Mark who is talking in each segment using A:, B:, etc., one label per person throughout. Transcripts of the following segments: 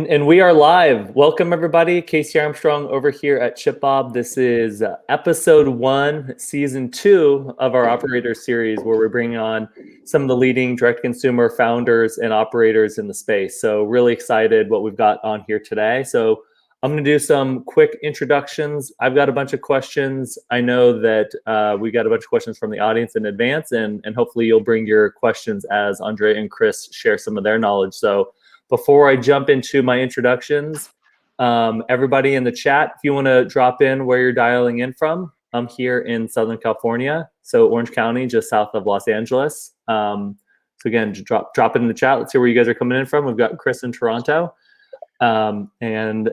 A: And we are live. Welcome everybody. Casey Armstrong over here at ShipBob. This is episode 1, season 2 of our Operators Series, where we're bringing on some of the leading direct-to-consumer founders and operators in the space. So really excited what we've got on here today. So I'm going to do some quick introductions. I've got a bunch of questions. I know that we got a bunch of questions from the audience in advance, and hopefully you'll bring your questions as Andrea and Chris share some of their knowledge. So before I jump into my introductions, everybody in the chat, if you want to drop in where you're dialing in from, I'm here in Southern California, so Orange County, just south of Los Angeles. So again, drop it in the chat. Let's see where you guys are coming in from. We've got Chris in Toronto. Perfect.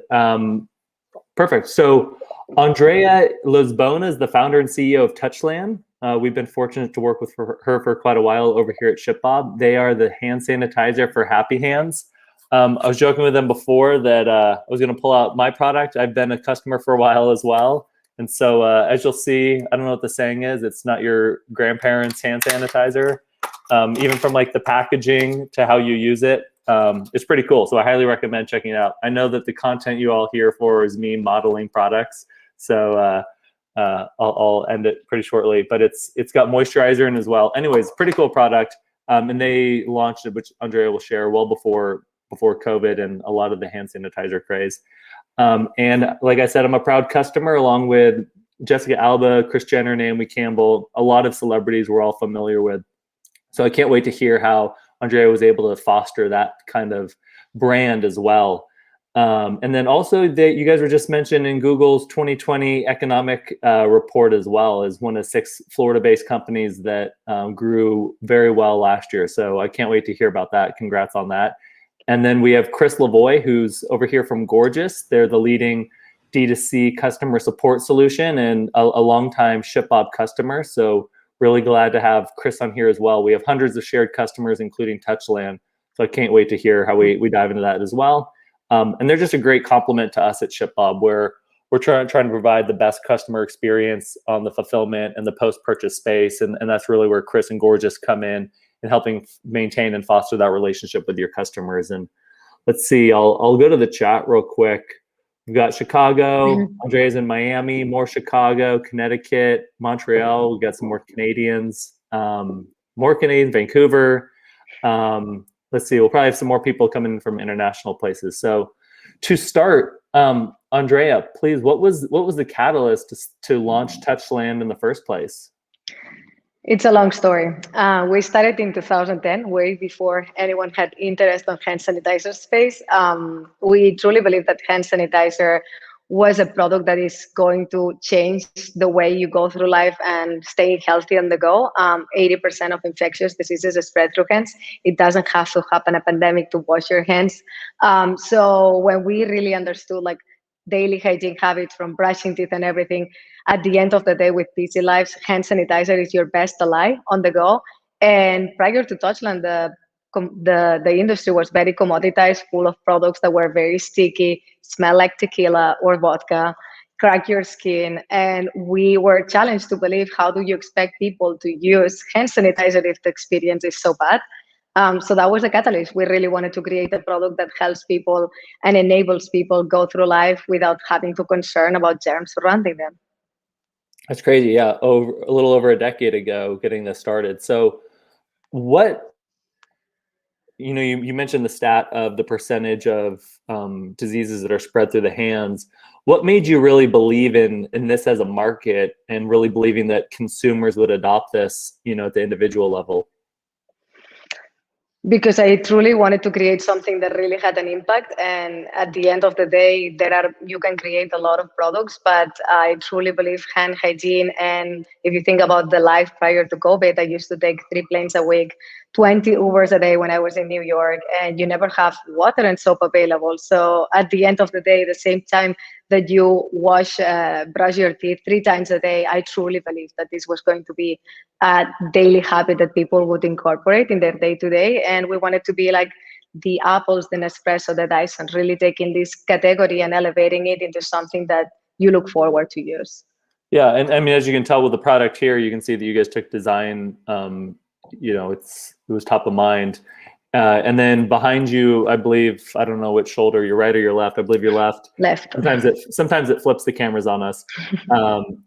A: So Andrea Lisbona is the founder and CEO of Touchland. We've been fortunate to work with her for quite a while over here at ShipBob. They are the hand sanitizer for happy hands. I was joking with them before that I was going to pull out my product. I've been a customer for a while as well. And so as you'll see, I don't know what the saying is. It's not your grandparents' hand sanitizer. Even from like the packaging to how you use it, it's pretty cool. So I highly recommend checking it out. I know that the content you all hear for is me modeling products. So I'll end it pretty shortly, but it's got moisturizer in as well. Anyways, pretty cool product. And they launched it, which Andrea will share, well before COVID and a lot of the hand sanitizer craze. And like I said, I'm a proud customer along with Jessica Alba, Kris Jenner, Naomi Campbell, a lot of celebrities we're all familiar with. So I can't wait to hear how Andrea was able to foster that kind of brand as well. And then also that you guys were just mentioned in Google's 2020 economic report as well as one of 6 Florida-based companies that grew very well last year. So I can't wait to hear about that. Congrats on that. And then we have Chris Lavoie, who's over here from Gorgeous. They're the leading D2C customer support solution and a longtime ShipBob customer. So really glad to have Chris on here as well. We have hundreds of shared customers, including Touchland. So I can't wait to hear how we dive into that as well. And they're just a great complement to us at ShipBob, where we're trying to provide the best customer experience on the fulfillment and the post-purchase space. And that's really where Chris and Gorgeous come in and helping maintain and foster that relationship with your customers. And let's see, I'll go to the chat real quick. We've got Chicago, Andrea's in Miami, more Chicago, Connecticut, Montreal. We've got some more Canadians, Vancouver. Let's see, we'll probably have some more people coming from international places. So to start, Andrea, please, what was the catalyst to launch Touchland in the first place?
B: It's a long story. We started in 2010, way before anyone had interest on hand sanitizer space. We truly believe that hand sanitizer was a product that is going to change the way you go through life and stay healthy on the go. 80% of infectious diseases are spread through hands. It doesn't have to happen a pandemic to wash your hands. So when we really understood like daily hygiene habits from brushing teeth and everything, at the end of the day with busy lives, hand sanitizer is your best ally on the go. And prior to Touchland, the industry was very commoditized, full of products that were very sticky, smell like tequila or vodka, crack your skin. And we were challenged to believe, how do you expect people to use hand sanitizer if the experience is so bad? So that was a catalyst. We really wanted to create a product that helps people and enables people go through life without having to concern about germs surrounding them.
A: That's crazy. Yeah, a little over a decade ago, getting this started. So what, you mentioned the stat of the percentage of diseases that are spread through the hands. What made you really believe in this as a market and really believing that consumers would adopt this, at the individual level?
B: Because I truly wanted to create something that really had an impact. And at the end of the day, you can create a lot of products, but I truly believe hand hygiene. And if you think about the life prior to COVID, I used to take 3 planes a week, 20 Ubers a day when I was in New York, and you never have water and soap available. So at the end of the day, the same time that you brush your teeth 3 times a day, I truly believe that this was going to be a daily habit that people would incorporate in their day-to-day. And we wanted to be like the Apples, the Nespresso, the Dyson, really taking this category and elevating it into something that you look forward to use.
A: Yeah, and I mean, as you can tell with the product here, you can see that you guys took design, it was top of mind. And then behind you, I believe, I don't know which shoulder, your right or your left, I believe your left.
B: Left.
A: Sometimes it flips the cameras on us,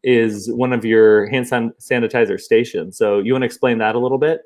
A: is one of your hand sanitizer stations. So you want to explain that a little bit?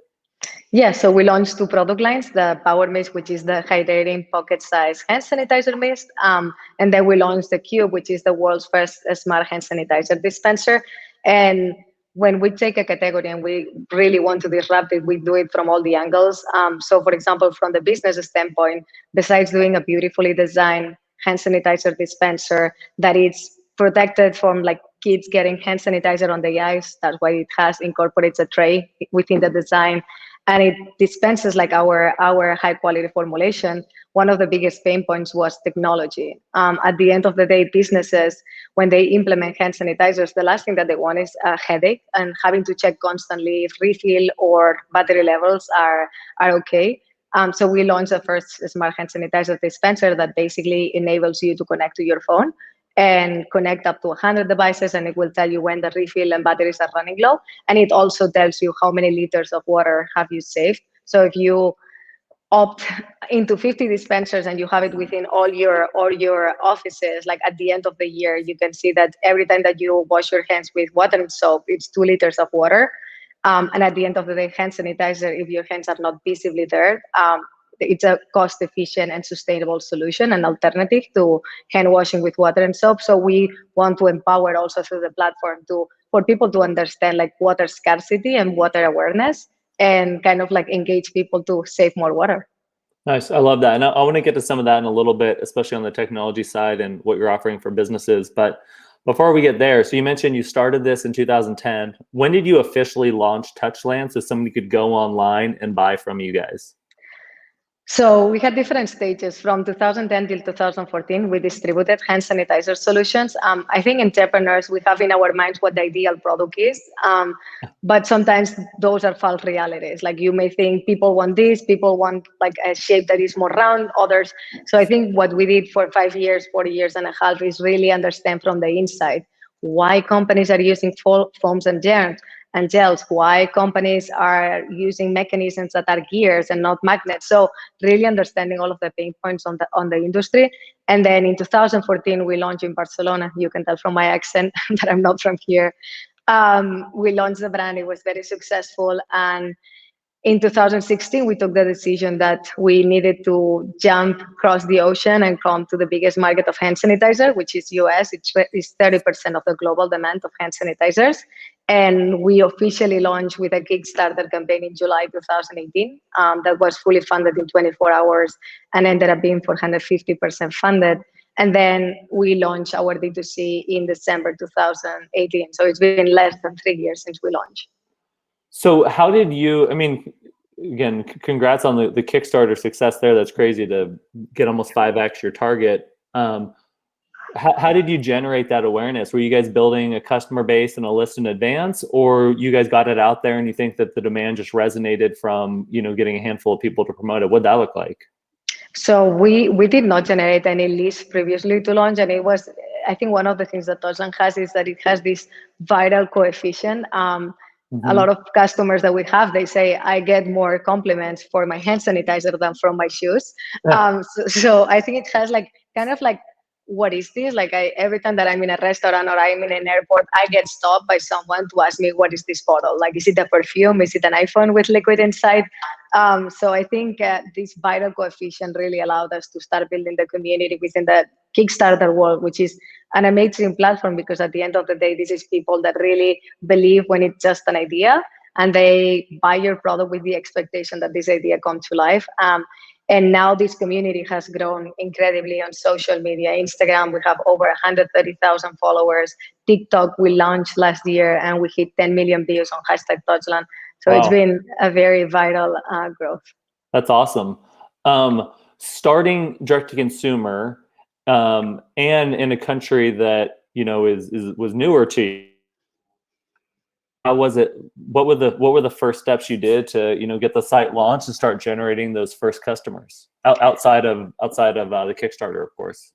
B: Yeah, so we launched two product lines, the Power Mist, which is the hydrating pocket-sized hand sanitizer mist, and then we launched the Cube, which is the world's first smart hand sanitizer dispenser. And when we take a category and we really want to disrupt it, we do it from all the angles. So for example, from the business standpoint, besides doing a beautifully designed hand sanitizer dispenser that is protected from like kids getting hand sanitizer on the eyes, that's why it incorporates a tray within the design, and it dispenses like our high quality formulation. One of the biggest pain points was technology. At the end of the day, businesses, when they implement hand sanitizers, the last thing that they want is a headache and having to check constantly if refill or battery levels are okay. So we launched the first smart hand sanitizer dispenser that basically enables you to connect to your phone and connect up to 100 devices, and it will tell you when the refill and batteries are running low. And it also tells you how many liters of water have you saved. So if you opt into 50 dispensers and you have it within all your offices, like at the end of the year, you can see that every time that you wash your hands with water and soap, it's 2 liters of water. And at the end of the day, hand sanitizer, if your hands are not visibly there, it's a cost-efficient and sustainable solution, an alternative to hand washing with water and soap. So we want to empower also through the platform for people to understand like water scarcity and water awareness, and kind of like engage people to save more water.
A: Nice. I love that. And I want to get to some of that in a little bit, especially on the technology side and what you're offering for businesses. But before we get there, so you mentioned you started this in 2010. When did you officially launch Touchland so somebody could go online and buy from you guys?
B: So we had different stages from 2010 till 2014. We distributed hand sanitizer solutions. I think entrepreneurs, we have in our minds what the ideal product is, but sometimes those are false realities. Like you may think people want this, people want like a shape that is more round, others. So I think what we did for 5 years, 4 years and a half is really understand from the inside why companies are using foams and gels, why companies are using mechanisms that are gears and not magnets. So really understanding all of the pain points on the industry. And then in 2014, we launched in Barcelona. You can tell from my accent that I'm not from here. We launched the brand. It was very successful. And in 2016, we took the decision that we needed to jump across the ocean and come to the biggest market of hand sanitizer, which is US. It's 30% of the global demand of hand sanitizers. And we officially launched with a Kickstarter campaign in July 2018 that was fully funded in 24 hours and ended up being 450% funded. And then we launched our D2C in December 2018. So it's been less than 3 years since we launched.
A: So how did you, I mean, again, congrats on the Kickstarter success there. That's crazy to get almost 5x your target. How did you generate that awareness? Were you guys building a customer base and a list in advance, or you guys got it out there and you think that the demand just resonated from, getting a handful of people to promote it? What'd that look like?
B: So we did not generate any leads previously to launch, and it was, I think one of the things that Touchland has is that it has this viral coefficient. A lot of customers that we have, they say, I get more compliments for my hand sanitizer than from my shoes. So I think it has like kind of like, what is this? Like every time that I'm in a restaurant or I'm in an airport, I get stopped by someone to ask me, what is this bottle? Like, is it a perfume? Is it an iPhone with liquid inside? So I think this viral coefficient really allowed us to start building the community within the Kickstarter world, which is an amazing platform because at the end of the day, this is people that really believe when it's just an idea and they buy your product with the expectation that this idea comes to life. And now this community has grown incredibly on social media. Instagram, we have over 130,000 followers. TikTok, we launched last year and we hit 10 million views on #Touchland. So It's been a very viral growth.
A: That's awesome. Starting direct to consumer and in a country that, was newer to you. How was it? What were the first steps you did to get the site launched and start generating those first customers outside of the Kickstarter, of course?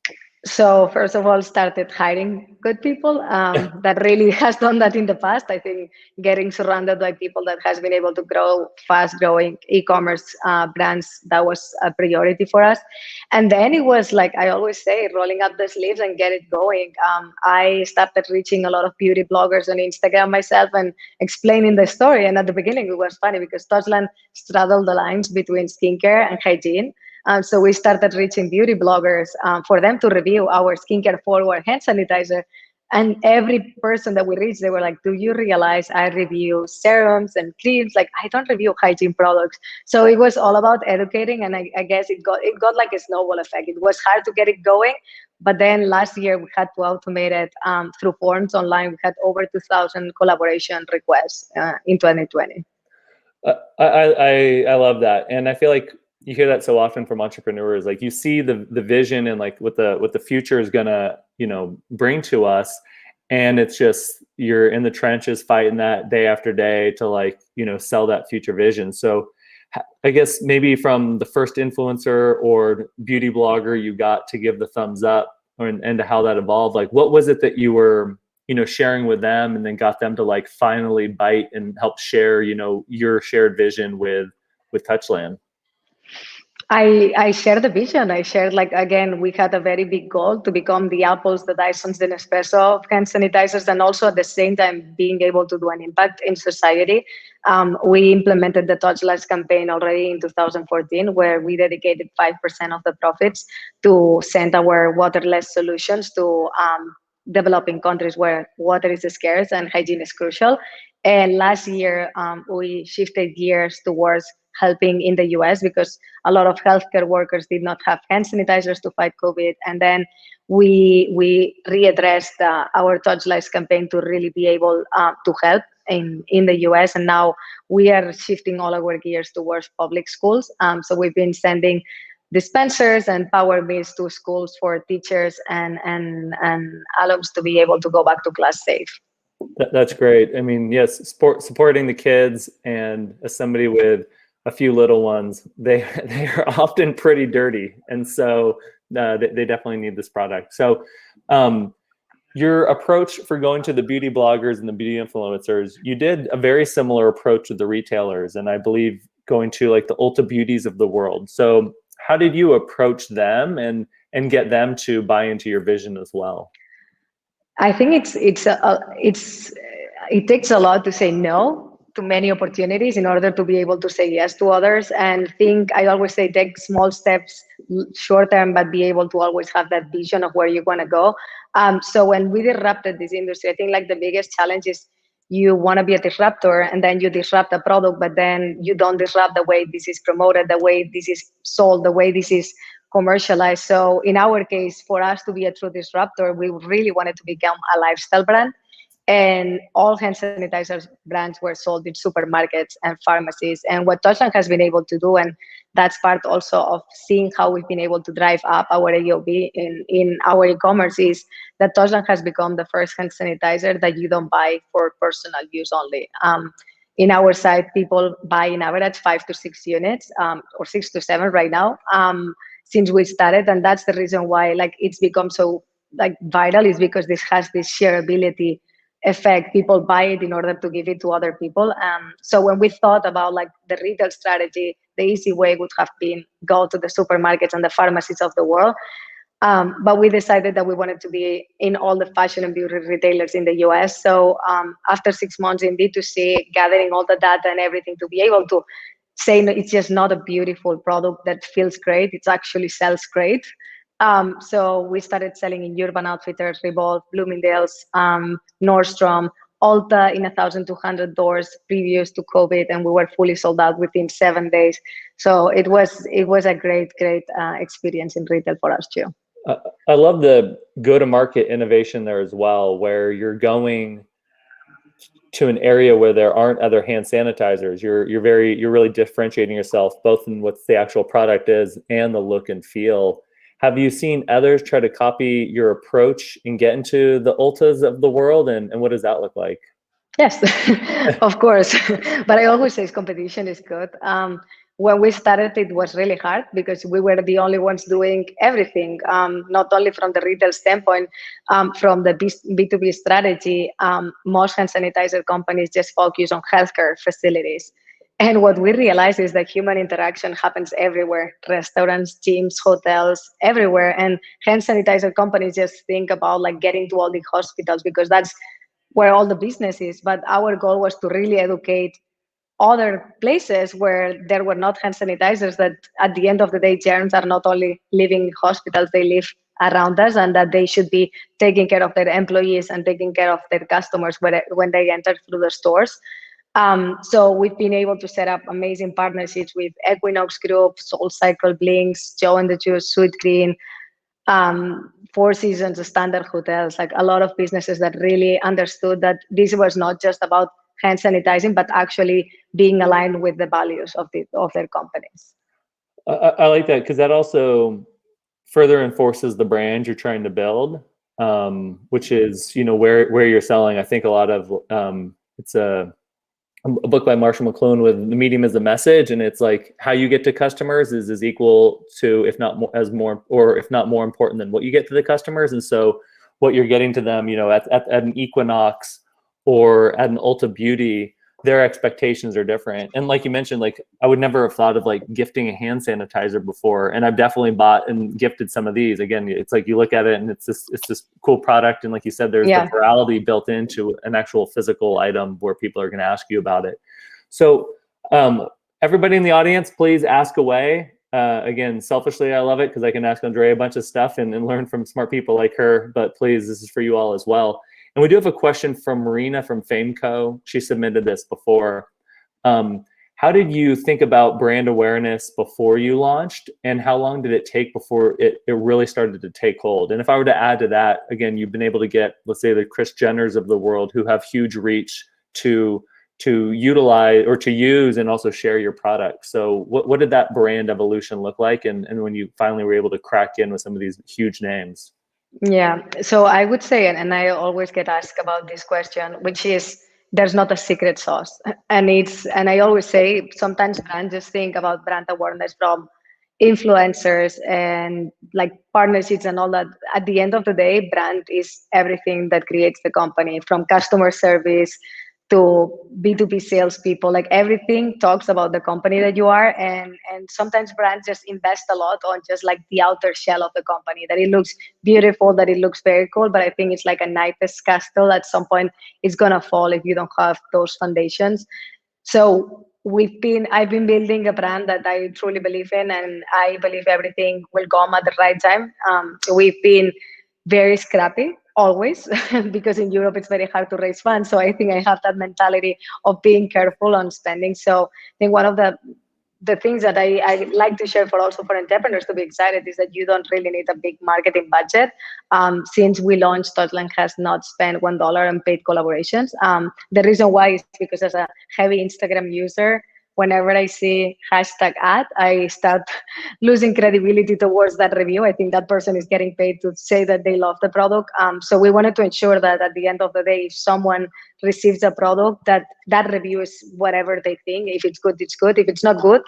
B: So first of all, started hiring good people. That really has done that in the past. I think getting surrounded by people that has been able to grow fast growing e-commerce brands, that was a priority for us. And then it was like I always say, rolling up the sleeves and get it going. I started reaching a lot of beauty bloggers on Instagram myself and explaining the story. And at the beginning, it was funny because Touchland straddled the lines between skincare and hygiene. So we started reaching beauty bloggers for them to review our skincare forward hand sanitizer. And every person that we reached, they were like, do you realize I review serums and creams? Like, I don't review hygiene products. So it was all about educating. And I guess it got like a snowball effect. It was hard to get it going. But then last year we had to automate it through forms online. We had over 2,000 collaboration requests in 2020.
A: I love that, and I feel like you hear that so often from entrepreneurs. Like you see the vision and like what the future is gonna bring to us, and it's just you're in the trenches fighting that day after day to sell that future vision. So I guess maybe from the first influencer or beauty blogger you got to give the thumbs up, and to how that evolved. Like what was it that you were sharing with them and then got them to finally bite and help share, your shared vision with Touchland?
B: I shared the vision. I shared, again, we had a very big goal to become the Apples, the Dysons, the Nespresso of hand sanitizers, and also at the same time being able to do an impact in society. We implemented the Touchless campaign already in 2014, where we dedicated 5% of the profits to send our waterless solutions to developing countries where water is scarce and hygiene is crucial. And last year, we shifted gears towards helping in the US because a lot of healthcare workers did not have hand sanitizers to fight COVID. And then we readdressed our Touchless campaign to really be able to help in the US. And now we are shifting all our gears towards public schools. So we've been sending dispensers and power meals to schools for teachers and alums to be able to go back to class safe.
A: That's great. I mean, yes, supporting the kids, and as somebody with a few little ones, they are often pretty dirty, and so they definitely need this product. So your approach for going to the beauty bloggers and the beauty influencers, you did a very similar approach with the retailers, and I believe going to the Ulta Beauties of the world. So how did you approach them and get them to buy into your vision as well?
B: I think it takes a lot to say no to many opportunities in order to be able to say yes to others. And I always say take small steps short term, but be able to always have that vision of where you want to go. So when we disrupted this industry, I think the biggest challenge is you want to be a disruptor and then you disrupt a product, but then you don't disrupt the way this is promoted, the way this is sold, the way this is commercialized. So in our case, for us to be a true disruptor, we really wanted to become a lifestyle brand. And all hand sanitizers brands were sold in supermarkets and pharmacies. And what Touchland has been able to do, and that's part also of seeing how we've been able to drive up our AOV in our e-commerce, is that Touchland has become the first hand sanitizer that you don't buy for personal use only. In our site, people buy in average 5 to 6 units, or 6 to 7 right now, since we started. And that's the reason why it's become so viral, is because this has this shareability effect. People buy it in order to give it to other people. So when we thought about the retail strategy, the easy way would have been go to the supermarkets and the pharmacies of the world. But we decided that we wanted to be in all the fashion and beauty retailers in the US. So after 6 months in B2C, gathering all the data and everything to be able to say it's just not a beautiful product that feels great, it actually sells great. So we started selling in Urban Outfitters, Revolve, Bloomingdale's, Nordstrom, Ulta in 1,200 doors previous to COVID, and we were fully sold out within 7 days. So it was a great experience in retail for us too.
A: I love the go-to-market innovation there as well, where you're going to an area where there aren't other hand sanitizers. You're really differentiating yourself both in what the actual product is and the look and feel. Have you seen others try to copy your approach and get into the Ultas of the world? And what does that look like?
B: Yes, of course. But I always say competition is good. when we started, it was really hard because we were the only ones doing everything, not only from the retail standpoint, from the B2B strategy. Most hand sanitizer companies just focus on healthcare facilities. And what we realized is that human interaction happens everywhere, restaurants, gyms, hotels, everywhere. And hand sanitizer companies just think about like getting to all the hospitals because that's where all the business is. But our goal was to really educate other places where there were not hand sanitizers, that at the end of the day, germs are not only living in hospitals, they live around us, and that they should be taking care of their employees and taking care of their customers when they enter through the stores. So we've been able to set up amazing partnerships with Equinox Group, SoulCycle, Blinks, Joe and the Juice, Sweet Green, Four Seasons, Standard Hotels, like a lot of businesses that really understood that this was not just about hand sanitizing, but actually being aligned with the values of their companies.
A: I like that because that also further enforces the brand you're trying to build, which is, you know, where you're selling. I think a lot of it's a book by Marshall McLuhan with The Medium is the Message, and it's like how you get to customers is equal to, if not more important than what you get to the customers. And so what you're getting to them, you know, at an Equinox or at an Ulta Beauty, their expectations are different. And like you mentioned, like I would never have thought of like gifting a hand sanitizer before, and I've definitely bought and gifted some of these. Again, it's like you look at it and it's this cool product, and like you said, there's the virality built into an actual physical item where people are going to ask you about it. So everybody in the audience, please ask away. Again, selfishly, I love it because I can ask Andrea a bunch of stuff and learn from smart people like her. But please, this is for you all as well. And we do have a question from Marina from FameCo. She submitted this before. How did you think about brand awareness before you launched? And how long did it take before it really started to take hold? And if I were to add to that, again, you've been able to get, let's say, the Kris Jenners of the world who have huge reach to utilize or to use and also share your product. So what did that brand evolution look like? And when you finally were able to crack in with some of these huge names?
B: Yeah, so I would say, and I always get asked about this question, which is there's not a secret sauce. And I always say sometimes brands just think about brand awareness from influencers and like partnerships and all that. At the end of the day, brand is everything that creates the company, from customer service to B2B salespeople. Like everything talks about the company that you are, and sometimes brands just invest a lot on just like the outer shell of the company, that it looks beautiful, that it looks very cool, but I think it's like a knight's castle. At some point it's gonna fall if you don't have those foundations. So I've been building a brand that I truly believe in, and I believe everything will come at the right time. We've been very scrappy always because in Europe it's very hard to raise funds. So I think I have that mentality of being careful on spending. So I think one of the things that I like to share for entrepreneurs to be excited is that you don't really need a big marketing budget. Since we launched, Touchland has not spent $1 on paid collaborations. The reason why is because as a heavy Instagram user, whenever I see #ad, I start losing credibility towards that review. I think that person is getting paid to say that they love the product. So we wanted to ensure that at the end of the day, if someone receives a product, that review is whatever they think. If it's good, it's good. If it's not good,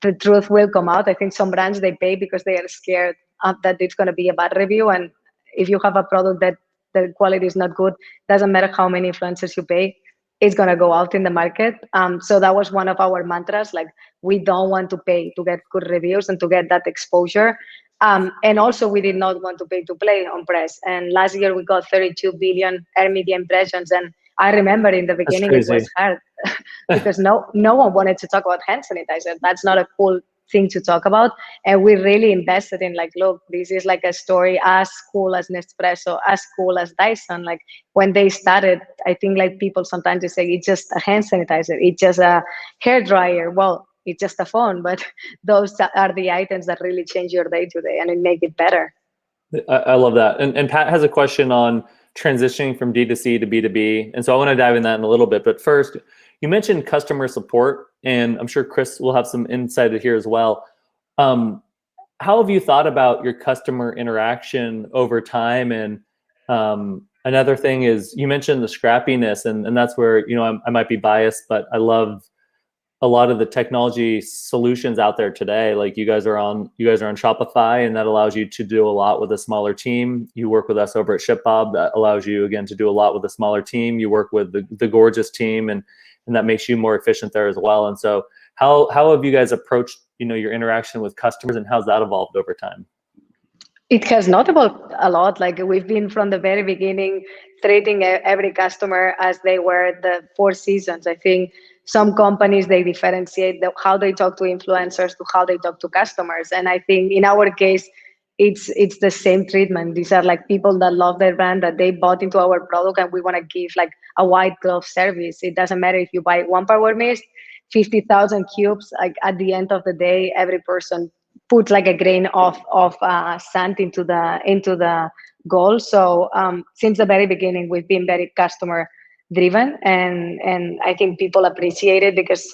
B: the truth will come out. I think some brands, they pay because they are scared that it's going to be a bad review. And if you have a product that the quality is not good, doesn't matter how many influencers you pay, it's going to go out in the market. So that was one of our mantras. Like, we don't want to pay to get good reviews and to get that exposure. And also, we did not want to pay to play on press. And last year, we got 32 billion air media impressions. And I remember in the beginning, it was hard because no one wanted to talk about hand sanitizer. That's not a cool thing to talk about. And we really invested in like, look, this is like a story as cool as Nespresso, as cool as Dyson. Like when they started, I think like people sometimes they say it's just a hand sanitizer, it's just a hair dryer. Well, it's just a phone, but those are the items that really change your day to day and it make it better.
A: I love that. And Pat has a question on transitioning from D2C to B2B. And so I want to dive in that in a little bit. But first, you mentioned customer support, and I'm sure Kris will have some insight here as well. How have you thought about your customer interaction over time? And another thing is, you mentioned the scrappiness, and that's where, you know, I might be biased, but I love a lot of the technology solutions out there today. Like you guys are on Shopify, and that allows you to do a lot with a smaller team. You work with us over at ShipBob, that allows you again to do a lot with a smaller team. You work with the gorgeous team, and that makes you more efficient there as well. And so how have you guys approached, your interaction with customers, and how's that evolved over time?
B: It has not evolved a lot. Like we've been from the very beginning treating every customer as they were the Four Seasons. I think some companies, they differentiate how they talk to influencers to how they talk to customers. And I think in our case, it's the same treatment. These are like people that love their brand, that they bought into our product, and we want to give like a white glove service. It doesn't matter if you buy one power mist, 50,000 cubes. Like at the end of the day, every person put like a grain of sand into the goal. So since the very beginning, we've been very customer driven, and I think people appreciate it, because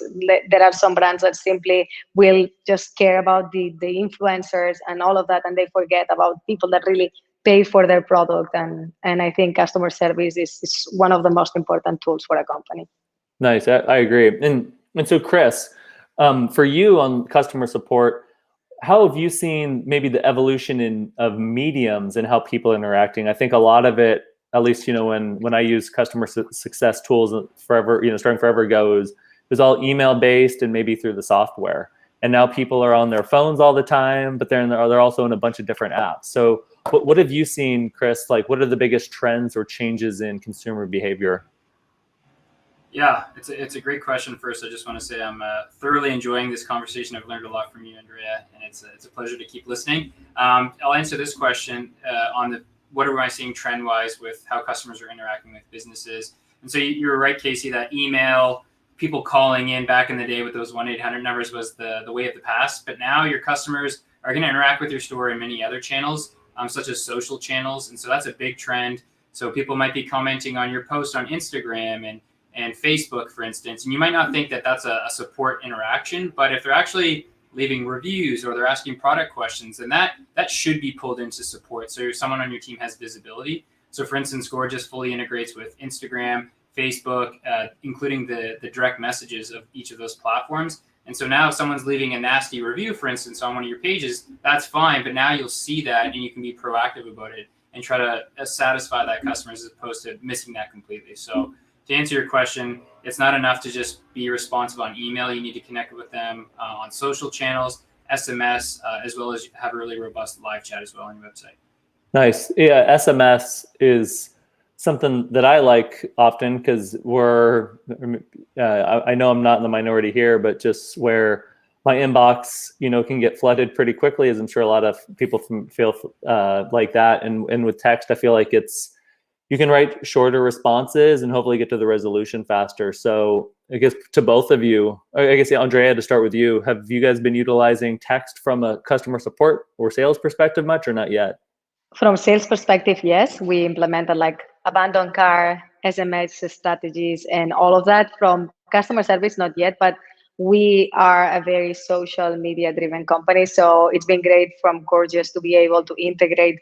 B: there are some brands that simply will just care about the influencers and all of that, and they forget about people that really pay for their product. And I think customer service is one of the most important tools for a company.
A: Nice, I agree. And so Chris, for you on customer support, how have you seen maybe the evolution of mediums and how people are interacting? I think a lot of it, at least when I use customer success tools forever, starting forever ago, it was all email based and maybe through the software. And now people are on their phones all the time, but they're also in a bunch of different apps. So what have you seen, Chris? Like, what are the biggest trends or changes in consumer behavior?
C: Yeah, it's a great question. First, I just want to say I'm thoroughly enjoying this conversation. I've learned a lot from you, Andrea, and it's a pleasure to keep listening. I'll answer this question on what am I seeing trend-wise with how customers are interacting with businesses. And so you're right, Casey, that email, people calling in back in the day with those 1-800 numbers was the way of the past. But now your customers are going to interact with your store in many other channels, such as social channels. And so that's a big trend. So people might be commenting on your post on Instagram and Facebook, for instance, and you might not think that that's a support interaction, but if they're actually leaving reviews or they're asking product questions, then that should be pulled into support. So someone on your team has visibility. So for instance, Gorgeous fully integrates with Instagram, Facebook, including the direct messages of each of those platforms. And so now if someone's leaving a nasty review, for instance, on one of your pages, that's fine, but now you'll see that and you can be proactive about it and try to satisfy that customer as opposed to missing that completely. So to answer your question, it's not enough to just be responsive on email. You need to connect with them on social channels, SMS, as well as have a really robust live chat as well on your website.
A: Nice. Yeah, SMS is something that I like often because I know I'm not in the minority here, but just where my inbox, can get flooded pretty quickly, as I'm sure a lot of people feel like that. And with text, I feel like you can write shorter responses and hopefully get to the resolution faster. So I guess to both of you, Andrea, to start with you, have you guys been utilizing text from a customer support or sales perspective much or not yet?
B: From sales perspective, yes, we implemented like abandoned car, SMS strategies, and all of that. From customer service, not yet, but we are a very social media driven company. So it's been great from Gorgeous to be able to integrate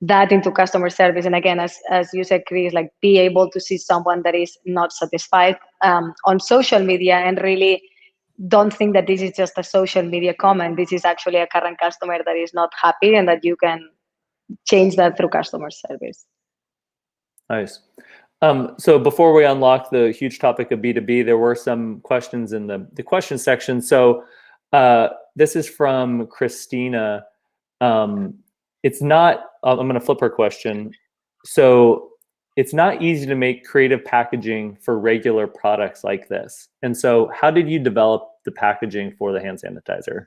B: that into customer service. And again, as you said, Chris, like be able to see someone that is not satisfied on social media and really don't think that this is just a social media comment. This is actually a current customer that is not happy, and that you can change that through customer service.
A: Nice. So before we unlock the huge topic of B2B, there were some questions in the question section. So this is from Christina. It's not, I'm going to flip her question. So it's not easy to make creative packaging for regular products like this. And so how did you develop the packaging for the hand sanitizer?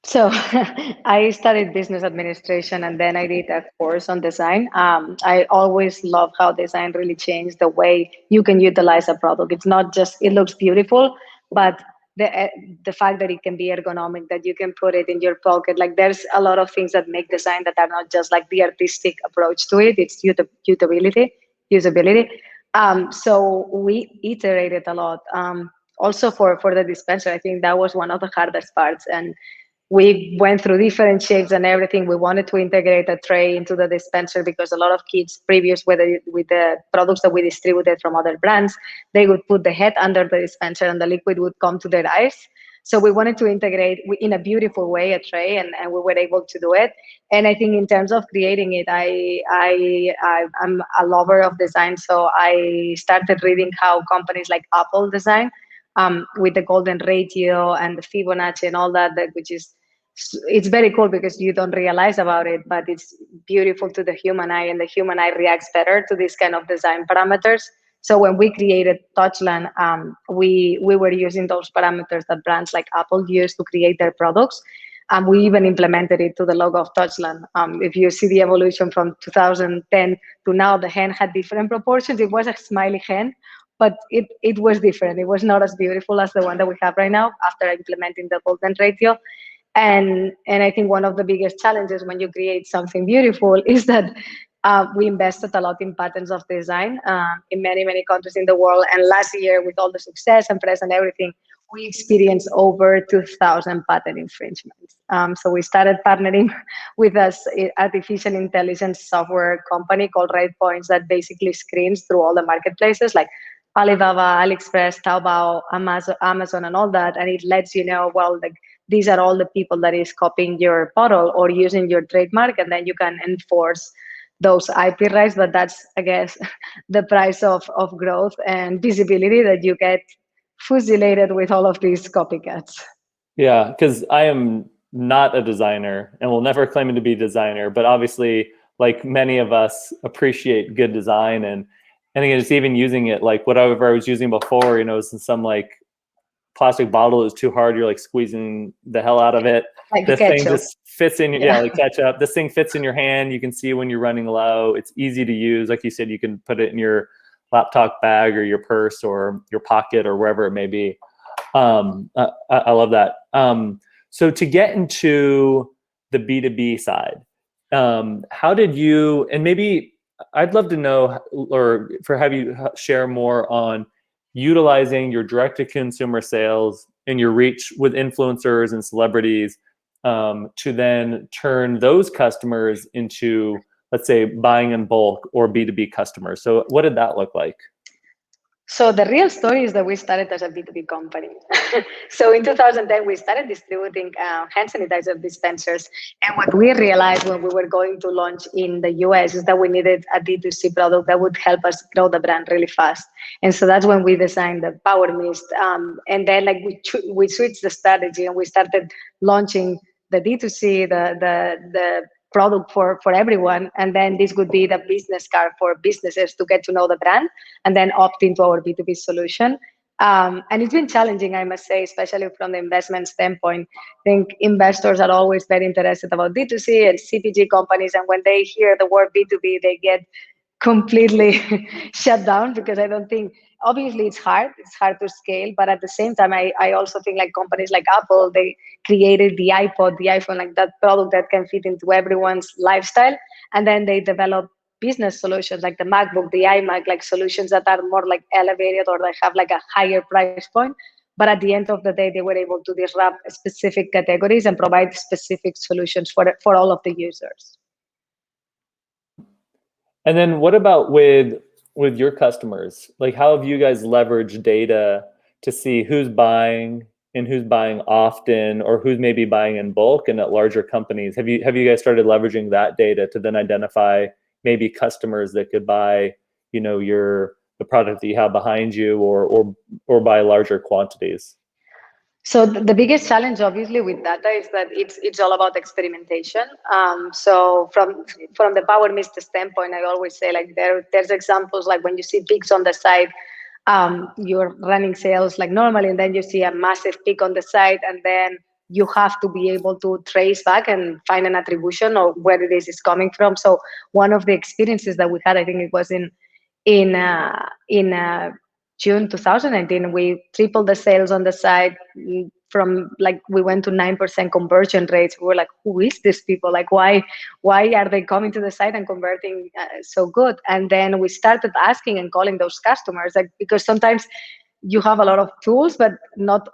B: So I studied business administration, and then I did a course on design. I always love how design really changed the way you can utilize a product. It's not just, it looks beautiful, but the fact that it can be ergonomic, that you can put it in your pocket. Like there's a lot of things that make design that are not just like the artistic approach to it. It's usability. So we iterated a lot. Also for the dispenser, I think that was one of the hardest parts. And We went through different shapes and everything. We wanted to integrate a tray into the dispenser because a lot of kids previous, whether with the products that we distributed from other brands, they would put the head under the dispenser and the liquid would come to their eyes. So we wanted to integrate in a beautiful way a tray, and we were able to do it. And I think in terms of creating it, I'm a lover of design. So I started reading how companies like Apple design, with the golden ratio and the Fibonacci and all that, which is, it's very cool because you don't realize about it, but it's beautiful to the human eye, and the human eye reacts better to these kind of design parameters. So when we created Touchland, we were using those parameters that brands like Apple use to create their products. We even implemented it to the logo of Touchland. If you see the evolution from 2010 to now, the hen had different proportions. It was a smiley hen, but it was different. It was not as beautiful as the one that we have right now after implementing the golden ratio. And I think one of the biggest challenges when you create something beautiful is that we invested a lot in patents of design in many countries in the world. And last year, with all the success and press and everything, we experienced over 2,000 patent infringements. So we started partnering with an artificial intelligence software company called RightPoints that basically screens through all the marketplaces like Alibaba, AliExpress, Taobao, Amazon, and all that. And it lets you know, well, like, these are all the people that is copying your bottle or using your trademark, and then you can enforce those IP rights. But that's, I guess, the price of growth and visibility, that you get fusilated with all of these copycats.
A: Yeah, because I am not a designer and will never claim to be a designer, but obviously, like many of us, appreciate good design. And again, just even using it, like whatever I was using before, you know, is in some like plastic bottle is too hard, you're like squeezing the hell out of it.
B: Like
A: this
B: ketchup.
A: thing just fits in, yeah, like ketchup. This thing fits in your hand. You can see when you're running low. It's easy to use. Like you said, you can put it in your laptop bag or your purse or your pocket or wherever it may be. I love that. So to get into the B2B side, how did you, and maybe I'd love to know, or have you share more on utilizing your direct-to-consumer sales and your reach with influencers and celebrities to then turn those customers into, let's say, buying in bulk or B2B customers. So what did that look like?
B: So the real story is that we started as a B2B company. So in 2010, we started distributing hand sanitizer dispensers. And what we realized when we were going to launch in the US is that we needed a D2C product that would help us grow the brand really fast. And so that's when we designed the Power Mist. And then like we switched the strategy and we started launching the D2C, the product for everyone, and then this would be the business card for businesses to get to know the brand and then opt into our B2B solution. And it's been challenging, I must say, especially from the investment standpoint. I think investors are always very interested about D2C and CPG companies, and when they hear the word B2B, they get completely shut down, because I don't think, obviously it's hard to scale, but at the same time, I also think like companies like Apple, they created the iPod, the iPhone, like that product that can fit into everyone's lifestyle. And then they develop business solutions like the MacBook, the iMac, like solutions that are more like elevated or they have like a higher price point. But at the end of the day, they were able to disrupt specific categories and provide specific solutions for all of the users.
A: And then what about with your customers? Like, how have you guys leveraged data to see who's buying and who's buying often, or who's maybe buying in bulk and at larger companies? Have you guys started leveraging that data to then identify maybe customers that could buy, you know, the product that you have behind you, or buy larger quantities?
B: So the biggest challenge, obviously, with data is that it's all about experimentation. So from the Power Mist standpoint, I always say like there's examples like when you see peaks on the side, you're running sales like normally, and then you see a massive peak on the side, and then you have to be able to trace back and find an attribution or where it is coming from. So one of the experiences that we had, I think it was in June 2019, we tripled the sales on the site. From like, we went to 9% conversion rates. We were like, who is these people? Like, why are they coming to the site and converting so good? And then we started asking and calling those customers, like, because sometimes you have a lot of tools, but not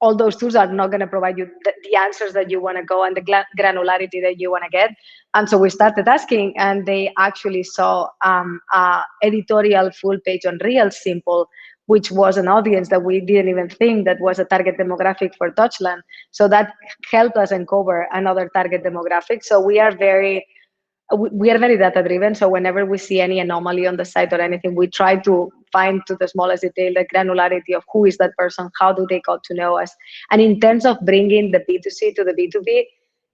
B: all those tools are not going to provide you the answers that you want to go and the granularity that you want to get. And so we started asking, and they actually saw a editorial full page on Real Simple, which was an audience that we didn't even think that was a target demographic for Touchland. So that helped us uncover another target demographic. So we are very data driven. So whenever we see any anomaly on the site or anything, we try to find to the smallest detail the granularity of who is that person, how do they got to know us. And in terms of bringing the B2C to the B2B,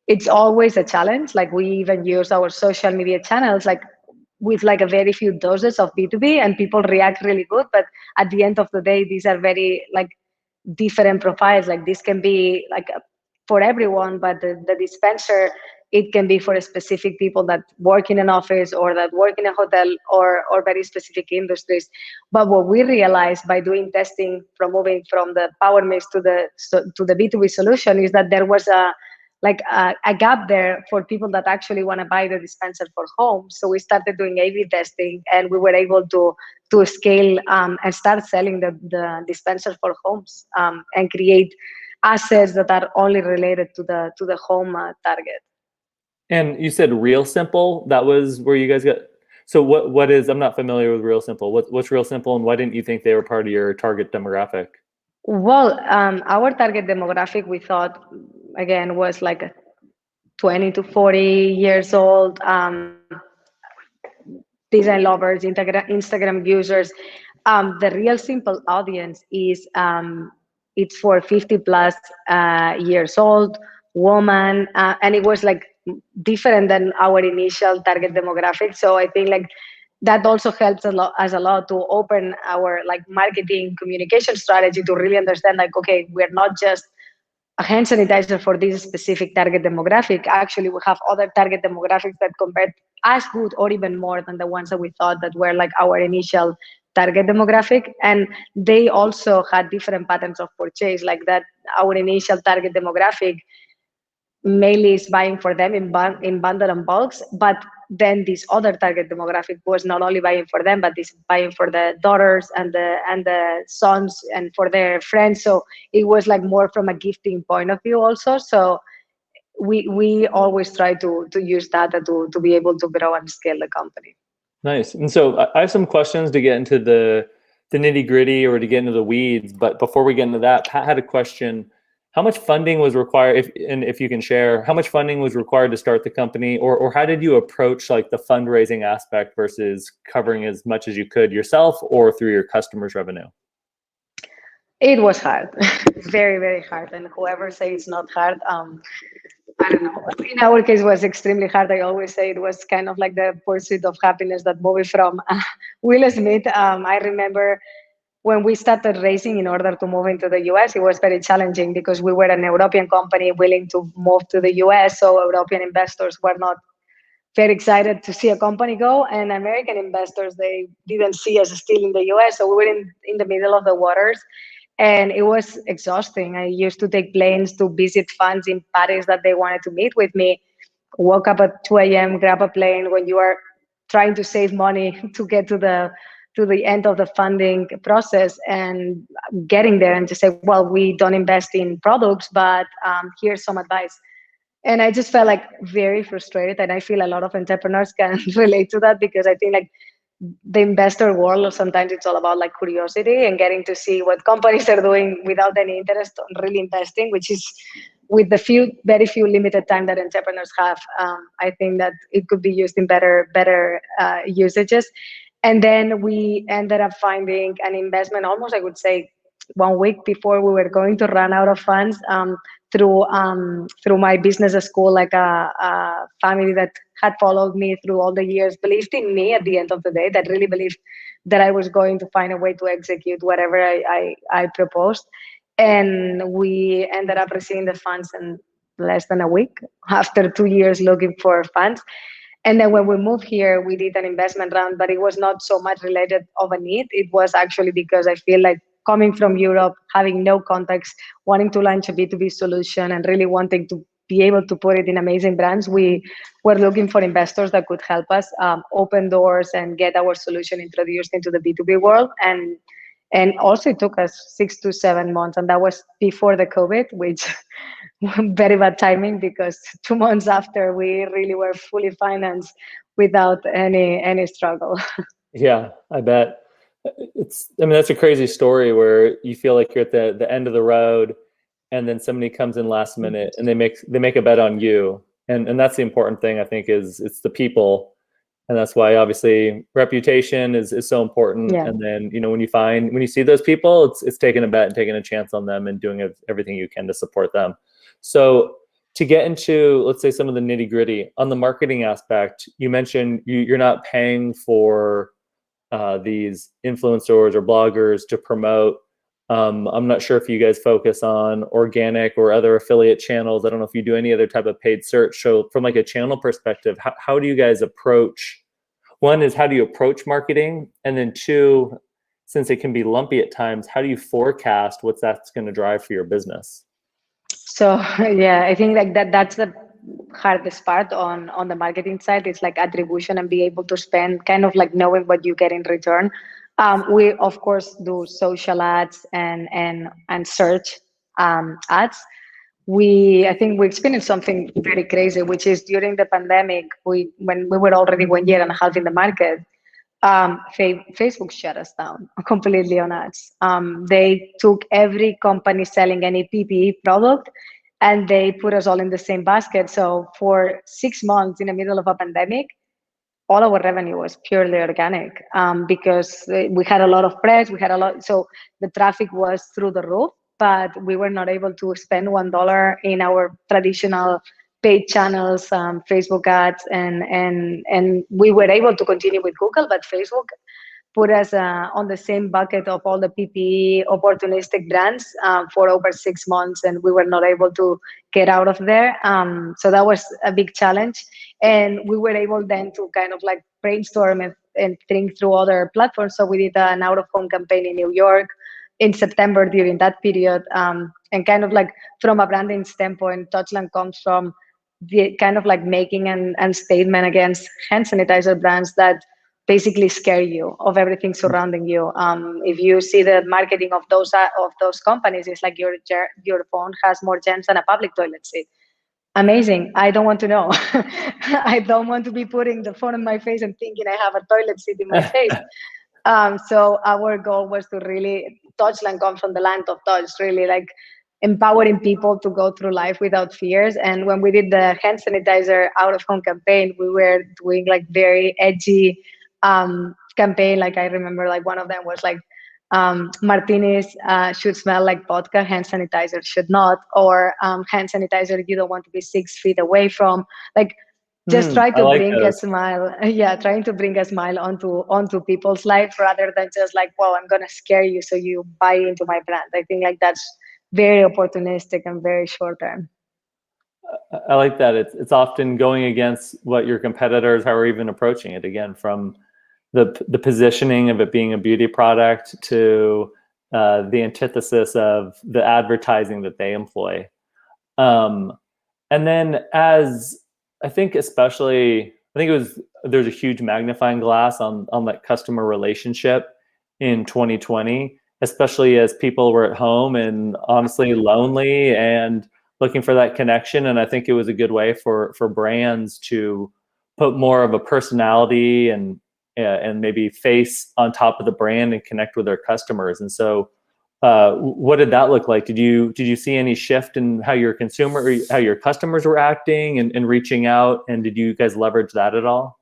B: it's always a challenge. Like we even use our social media channels like with like a very few doses of B2B, and people react really good. But at the end of the day, these are very like different profiles. Like this can be like for everyone, but the dispenser, it can be for specific people that work in an office or that work in a hotel or very specific industries. But what we realized by doing testing from moving from the power mix to the B2B solution is that there was a gap there for people that actually want to buy the dispenser for home. So we started doing A/B testing, and we were able to scale and start selling the dispenser for homes and create assets that are only related to the home target.
A: And you said Real Simple, that was where you guys got. So what is, I'm not familiar with Real Simple. What's Real Simple, and why didn't you think they were part of your target demographic?
B: Well, our target demographic, we thought, again, was like 20 to 40 years old, design lovers, Instagram users. The Real Simple audience is it's for 50 plus years old, woman, and it was like different than our initial target demographic. So I think like that also helps us a lot to open our like marketing communication strategy to really understand like, okay, we're not just a hand sanitizer for this specific target demographic. Actually, we have other target demographics that compared as good or even more than the ones that we thought that were like our initial target demographic. And they also had different patterns of purchase, like that our initial target demographic mainly is buying for them in bundle and bulks, but then this other target demographic was not only buying for them, but is buying for the daughters and the sons and for their friends. So it was like more from a gifting point of view also. So we always try to use data to be able to grow and scale the company.
A: Nice. And so I have some questions to get into the nitty gritty or to get into the weeds. But before we get into that, Pat had a question. How much funding was required, if you can share, how much funding was required to start the company, or how did you approach like the fundraising aspect versus covering as much as you could yourself or through your customers' revenue?
B: It was hard, very, very hard. And whoever says it's not hard, I don't know. In our case, it was extremely hard. I always say it was kind of like the pursuit of happiness, that movie from Will Smith. I remember when we started raising in order to move into the US, it was very challenging because we were an European company willing to move to the US. So European investors were not very excited to see a company go, and American investors, they didn't see us still in the US. So we were in the middle of the waters, and it was exhausting. I used to take planes to visit funds in Paris that they wanted to meet with me, woke up at 2 a.m., grab a plane when you are trying to save money to get to the end of the funding process, and getting there and just say, well, we don't invest in products, but here's some advice. And I just felt like very frustrated, and I feel a lot of entrepreneurs can relate to that, because I think like the investor world, sometimes it's all about like curiosity and getting to see what companies are doing without any interest on really investing, which is with the very few limited time that entrepreneurs have. I think that it could be used in better usages. And then we ended up finding an investment almost, I would say, 1 week before we were going to run out of funds, through my business school, like a family that had followed me through all the years, believed in me at the end of the day, that really believed that I was going to find a way to execute whatever I proposed. And we ended up receiving the funds in less than a week after 2 years looking for funds. And then when we moved here, we did an investment round, but it was not so much related of a need. It was actually because I feel like coming from Europe, having no context, wanting to launch a B2B solution and really wanting to be able to put it in amazing brands, we were looking for investors that could help us open doors and get our solution introduced into the B2B world. And And also it took us 6 to 7 months, and that was before the COVID, which very bad timing, because 2 months after we really were fully financed without any struggle.
A: Yeah, I bet. I mean, that's a crazy story where you feel like you're at the end of the road, and then somebody comes in last minute and they make a bet on you. And that's the important thing, I think, is it's the people. And that's why obviously reputation is so important.
B: Yeah.
A: And then, when you see those people, it's taking a bet and taking a chance on them and doing everything you can to support them. So to get into, let's say, some of the nitty gritty on the marketing aspect, you mentioned you're not paying for these influencers or bloggers to promote. I'm not sure if you guys focus on organic or other affiliate channels. I don't know if you do any other type of paid search. So from like a channel perspective, how do you guys approach? One is, how do you approach marketing? And then two, since it can be lumpy at times, how do you forecast what that's going to drive for your business?
B: So yeah, I think like that's the hardest part on the marketing side. It's like attribution and be able to spend, kind of like knowing what you get in return. We of course do social ads and search ads. I think we experienced something very crazy, which is during the pandemic, when we were already 1 year and a half in the market, Facebook shut us down completely on ads. They took every company selling any PPE product and they put us all in the same basket. So for 6 months in the middle of a pandemic, all our revenue was purely organic, because we had a lot of press, so the traffic was through the roof, but we were not able to spend $1 in our traditional paid channels, Facebook ads, and we were able to continue with Google, but Facebook put us on the same bucket of all the PPE opportunistic brands for over 6 months, and we were not able to get out of there. So that was a big challenge. And we were able then to kind of like brainstorm and think through other platforms. So we did an out-of-home campaign in New York in September during that period. And kind of like from a branding standpoint, Touchland comes from the kind of like making a statement against hand sanitizer brands that basically scare you of everything surrounding you. If you see the marketing of those companies, it's like your phone has more germs than a public toilet seat. Amazing. I don't want to know. I don't want to be putting the phone in my face and thinking I have a toilet seat in my face. So our goal was to really, Touchland comes from the land of touch, really like empowering people to go through life without fears. And when we did the hand sanitizer out of home campaign, we were doing like very edgy campaign. Like I remember like one of them was like, martinis should smell like vodka, hand sanitizer should not, or hand sanitizer you don't want to be 6 feet away from. Like just try to bring a smile. Yeah, trying to bring a smile onto people's life rather than just like, well, I'm gonna scare you so you buy into my brand. I think like that's very opportunistic and very short term.
A: I like that. It's often going against what your competitors are even approaching it, again, from the positioning of it being a beauty product to the antithesis of the advertising that they employ. And then there's a huge magnifying glass on that customer relationship in 2020, especially as people were at home and honestly lonely and looking for that connection. And I think it was a good way for brands to put more of a personality and maybe face on top of the brand and connect with their customers. And so what did that look like? Did you see any shift in how your customers were acting and reaching out? And did you guys leverage that at all?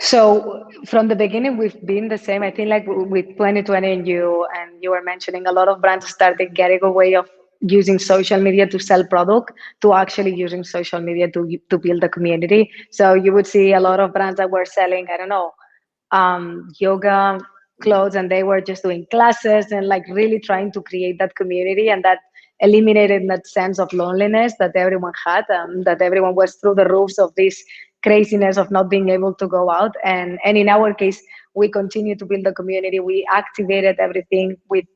B: So from the beginning, we've been the same. I think like with 2020 and you were mentioning, a lot of brands started getting away of using social media to sell product to actually using social media to build a community. So you would see a lot of brands that were selling, I don't know, yoga clothes, and they were just doing classes and like really trying to create that community, and that eliminated that sense of loneliness that everyone had, that everyone was through the roofs of this craziness of not being able to go out. And in our case, we continue to build the community. We activated everything with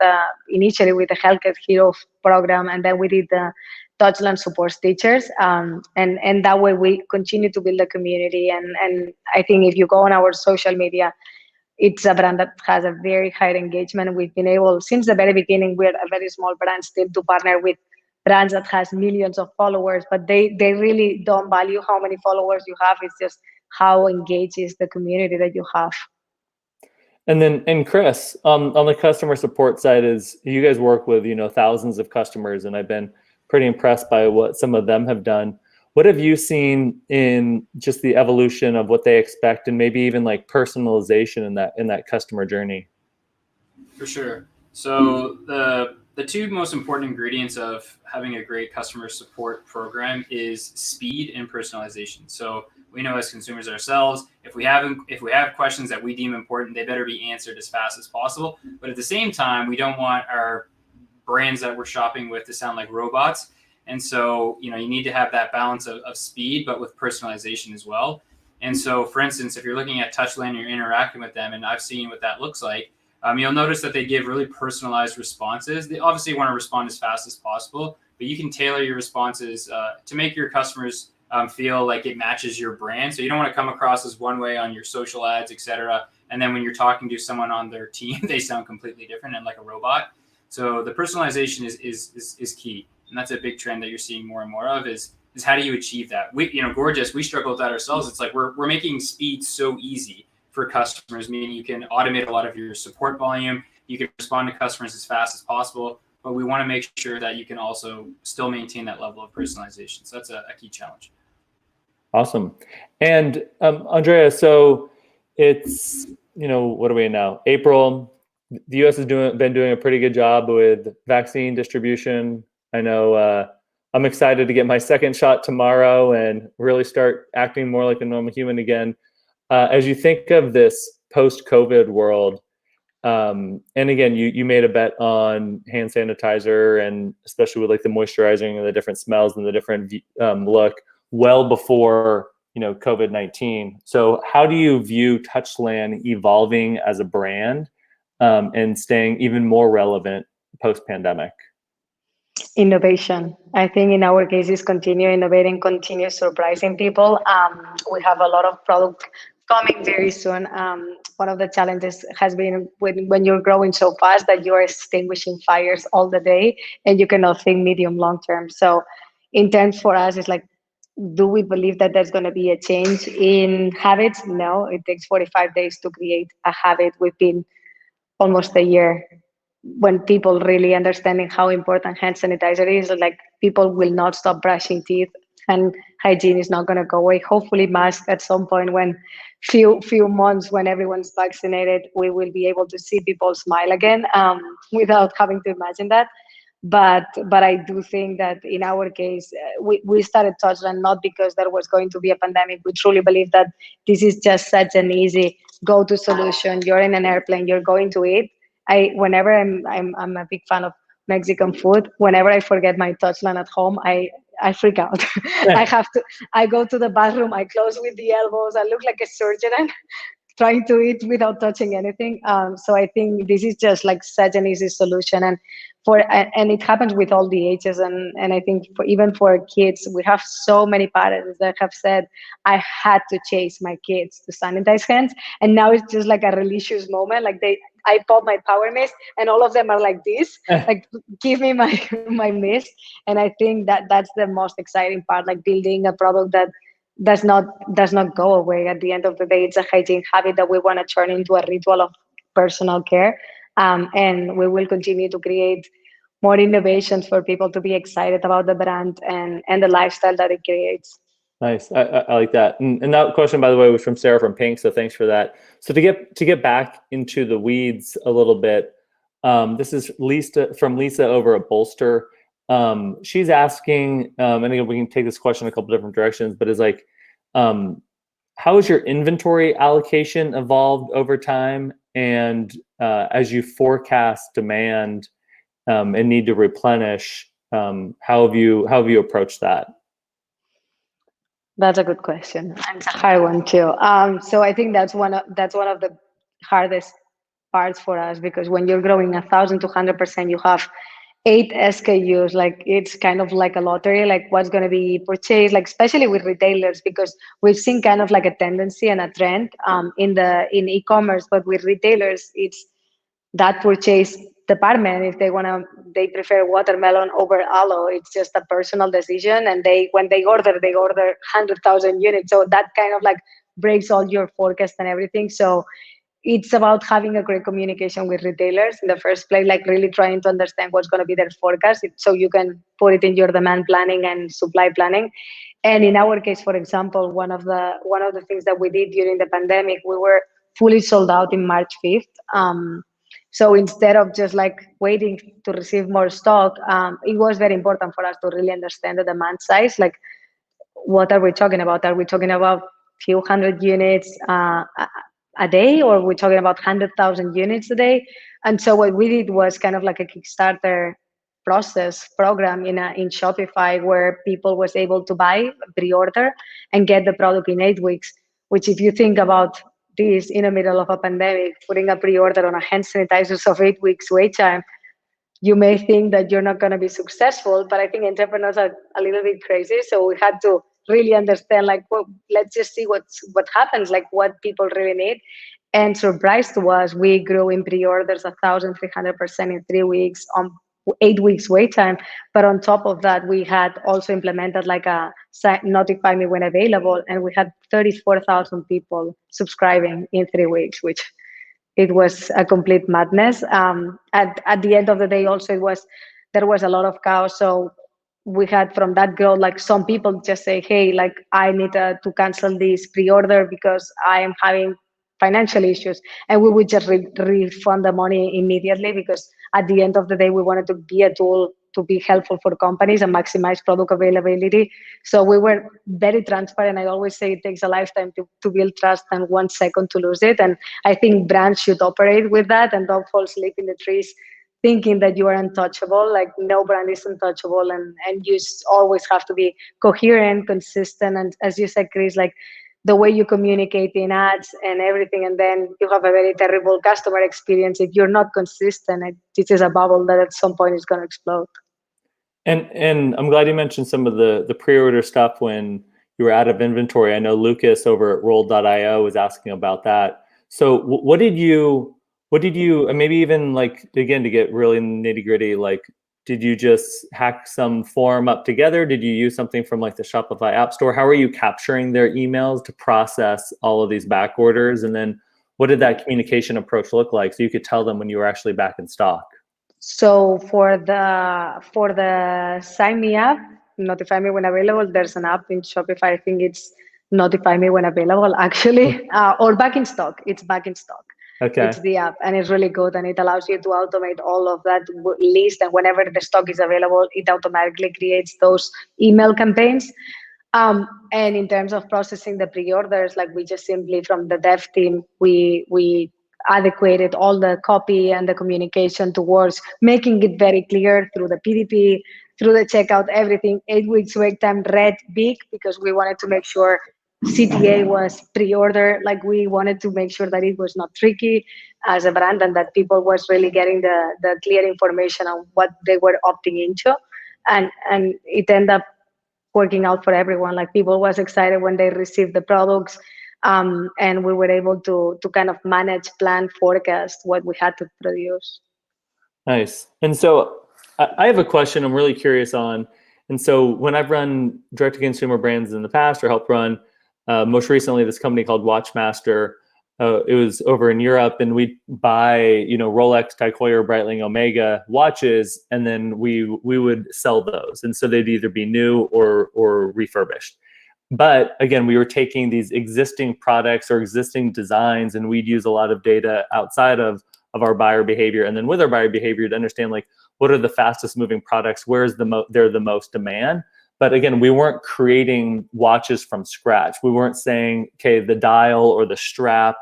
B: initially with the Healthcare Hero program, and then we did the Touchland supports teachers, and that way we continue to build a community. And I think if you go on our social media, it's a brand that has a very high engagement. We've been able, since the very beginning, we're a very small brand still, to partner with brands that has millions of followers, but they really don't value how many followers you have. It's just how engaged is the community that you have.
A: And Chris, on the customer support side, is you guys work with, thousands of customers, and I've been pretty impressed by what some of them have done. What have you seen in just the evolution of what they expect, and maybe even like personalization in that customer journey?
C: For sure. So the two most important ingredients of having a great customer support program is speed and personalization. So we know as consumers ourselves, if we have questions that we deem important, they better be answered as fast as possible. But at the same time, we don't want our brands that we're shopping with to sound like robots. And so, you need to have that balance of speed, but with personalization as well. And so, for instance, if you're looking at Touchland, you're interacting with them, and I've seen what that looks like. You'll notice that they give really personalized responses. They obviously want to respond as fast as possible, but you can tailor your responses to make your customers feel like it matches your brand. So you don't want to come across as one way on your social ads, etc. And then when you're talking to someone on their team, they sound completely different and like a robot. So the personalization is key. And that's a big trend that you're seeing more and more of is how do you achieve that? We, Gorgeous, we struggle with that ourselves. It's like we're making speed so easy for customers, meaning you can automate a lot of your support volume. You can respond to customers as fast as possible, but we want to make sure that you can also still maintain that level of personalization. So that's a key challenge.
A: Awesome. And Andrea, so it's, what are we in now? April. The U.S. has been doing a pretty good job with vaccine distribution. I know I'm excited to get my second shot tomorrow and really start acting more like a normal human again. As you think of this post-COVID world, and again, you made a bet on hand sanitizer, and especially with like the moisturizing and the different smells and the different look well before COVID-19. So how do you view Touchland evolving as a brand and staying even more relevant post-pandemic?
B: Innovation. I think in our case is continue innovating, continue surprising people. We have a lot of product coming very soon. One of the challenges has been when you're growing so fast that you're extinguishing fires all the day and you cannot think medium long term. So intent for us is like, do we believe that there's going to be a change in habits? No, it takes 45 days to create a habit. We've been almost a year when people really understanding how important hand sanitizer is, like people will not stop brushing teeth, and hygiene is not going to go away. Hopefully mask at some point when few months when everyone's vaccinated, we will be able to see people smile again without having to imagine that. But I do think that in our case, we started Touchland not because there was going to be a pandemic. We truly believe that this is just such an easy go-to solution. You're in an airplane, you're going to eat. Whenever I'm a big fan of Mexican food. Whenever I forget my Touchland at home, I freak out. I go to the bathroom, I close with the elbows, I look like a surgeon trying to eat without touching anything. So I think this is just like such an easy solution, and it happens with all the ages, and I think even for kids, we have so many parents that have said, I had to chase my kids to sanitize hands, and now it's just like a religious moment. Like I pop my power mist, and all of them are like this, like give me my mist. And I think that's the most exciting part, like building a product that does not go away. At the end of the day, it's a hygiene habit that we want to turn into a ritual of personal care, and we will continue to create more innovations for people to be excited about the brand and the lifestyle that it creates.
A: Nice. I like that. And that question, by the way, was from Sarah from Pink. So thanks for that. So to get back into the weeds a little bit, this is Lisa over at Bolster. She's asking, and again, we can take this question a couple different directions, but is like, how has your inventory allocation evolved over time? And as you forecast demand and need to replenish, how have you approached that?
B: That's a good question. And it's a hard one too. So I think that's one of the hardest parts for us, because when you're growing 1,000 to 100%, you have 8 SKUs. Like it's kind of like a lottery, like what's going to be purchased, like especially with retailers, because we've seen kind of like a tendency and a trend in e-commerce, but with retailers, it's that purchase department. If they prefer watermelon over aloe. It's just a personal decision, and when they order 100,000 units. So that kind of like breaks all your forecast and everything. So it's about having a great communication with retailers in the first place, like really trying to understand what's going to be their forecast, so you can put it in your demand planning and supply planning. And in our case, for example, one of the things that we did during the pandemic, we were fully sold out in March 5th. So instead of just like waiting to receive more stock, it was very important for us to really understand the demand size. Like, what are we talking about? Are we talking about few hundred units a day, or we're talking about 100,000 units a day? And so what we did was kind of like a Kickstarter program in Shopify, where people was able to buy, pre-order, and get the product in 8 weeks. Which, if you think about this in the middle of a pandemic, putting a pre-order on a hand sanitizers of 8 weeks wait time, you may think that you're not going to be successful, but I think entrepreneurs are a little bit crazy. So we had to really understand, like, well, let's just see what happens, like what people really need. And surprise to us, we grew in pre-orders 1,300% in 3 weeks on 8 weeks wait time. But on top of that, we had also implemented like a notify me when available, and we had 34,000 people subscribing in 3 weeks, which it was a complete madness. At the end of the day, also there was a lot of chaos. So we had, from that growth, like some people just say, hey, like I need to cancel this pre-order because I am having financial issues, and we would just refund the money immediately, because at the end of the day, we wanted to be a tool to be helpful for companies and maximize product availability. So we were very transparent. I always say it takes a lifetime to build trust and 1 second to lose it. And I think brands should operate with that and don't fall asleep in the trees thinking that you are untouchable. Like, no brand is untouchable, and you always have to be coherent, consistent, and as you said, Chris, like the way you communicate in ads and everything, and then you have a very terrible customer experience if you're not consistent. This is a bubble that at some point is going to explode.
A: And I'm glad you mentioned some of the pre-order stuff when you were out of inventory. I know Lucas over at Roll.io was asking about that. So what did you, and maybe even like, again, to get really nitty gritty, like, did you just hack some form up together? Did you use something from like the Shopify App Store? How are you capturing their emails to process all of these back orders? And then what did that communication approach look like, so you could tell them when you were actually back in stock?
B: So for the Sign Me Up, Notify Me When Available, there's an app in Shopify. I think it's Notify Me When Available, actually, or Back in Stock. It's Back in Stock.
A: Okay.
B: It's the app, and it's really good, and it allows you to automate all of that list, and whenever the stock is available, it automatically creates those email campaigns. And in terms of processing the pre-orders, like, we just simply, from the dev team, we adequated all the copy and the communication towards making it very clear through the PDP, through the checkout, everything. 8 weeks wait time, read big, because we wanted to make sure CTA was pre-order. Like, we wanted to make sure that it was not tricky as a brand, and that people was really getting the clear information on what they were opting into. And it ended up working out for everyone. Like, people was excited when they received the products, and we were able to kind of manage, plan, forecast what we had to produce.
A: Nice. And so I have a question I'm really curious on. And so when I've run direct-to-consumer brands in the past, or helped run, most recently, this company called Watchmaster, it was over in Europe, and we'd buy, Rolex, Tag Heuer, Breitling, Omega watches, and then we would sell those. And so they'd either be new or refurbished. But again, we were taking these existing products or existing designs, and we'd use a lot of data outside of our buyer behavior, and then with our buyer behavior to understand, like, what are the fastest moving products, where's they're the most demand. But again, we weren't creating watches from scratch. We weren't saying, okay, the dial or the strap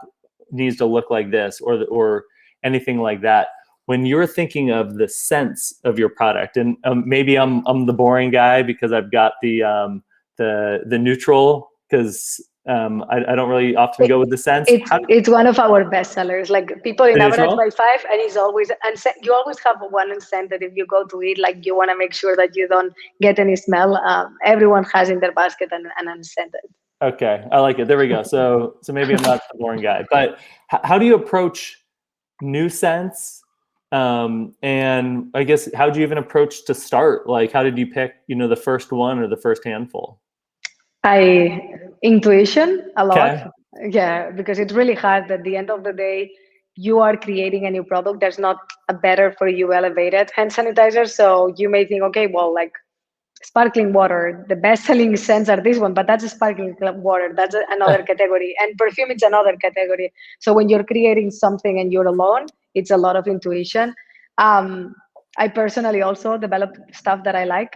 A: needs to look like this, or anything like that. When you're thinking of the sense of your product, and maybe I'm the boring guy because I've got the neutral, because I don't really often go with the scents.
B: It's one of our best sellers. Like people in average buy 5, and it's always you always have one unscented if you go to eat. Like you want to make sure that you don't get any smell. Everyone has in their basket an unscented.
A: Okay, I like it. There we go. So maybe I'm not the boring guy, but how do you approach new scents? And I guess how do you even approach to start? Like, how did you pick, the first one or the first handful?
B: Intuition a lot.
A: Okay.
B: Yeah, because it's really hard. At the end of the day, you are creating a new product. There's not a better for you elevated hand sanitizer. So you may think, okay, well, like sparkling water, the best-selling scents are this one, but that's a sparkling water. That's another category. And perfume is another category. So when you're creating something and you're alone, it's a lot of intuition. I personally also develop stuff that I like.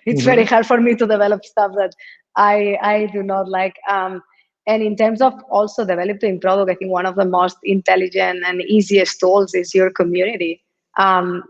B: It's very hard for me to develop stuff that I do not like. And in terms of also developing product, I think one of the most intelligent and easiest tools is your community.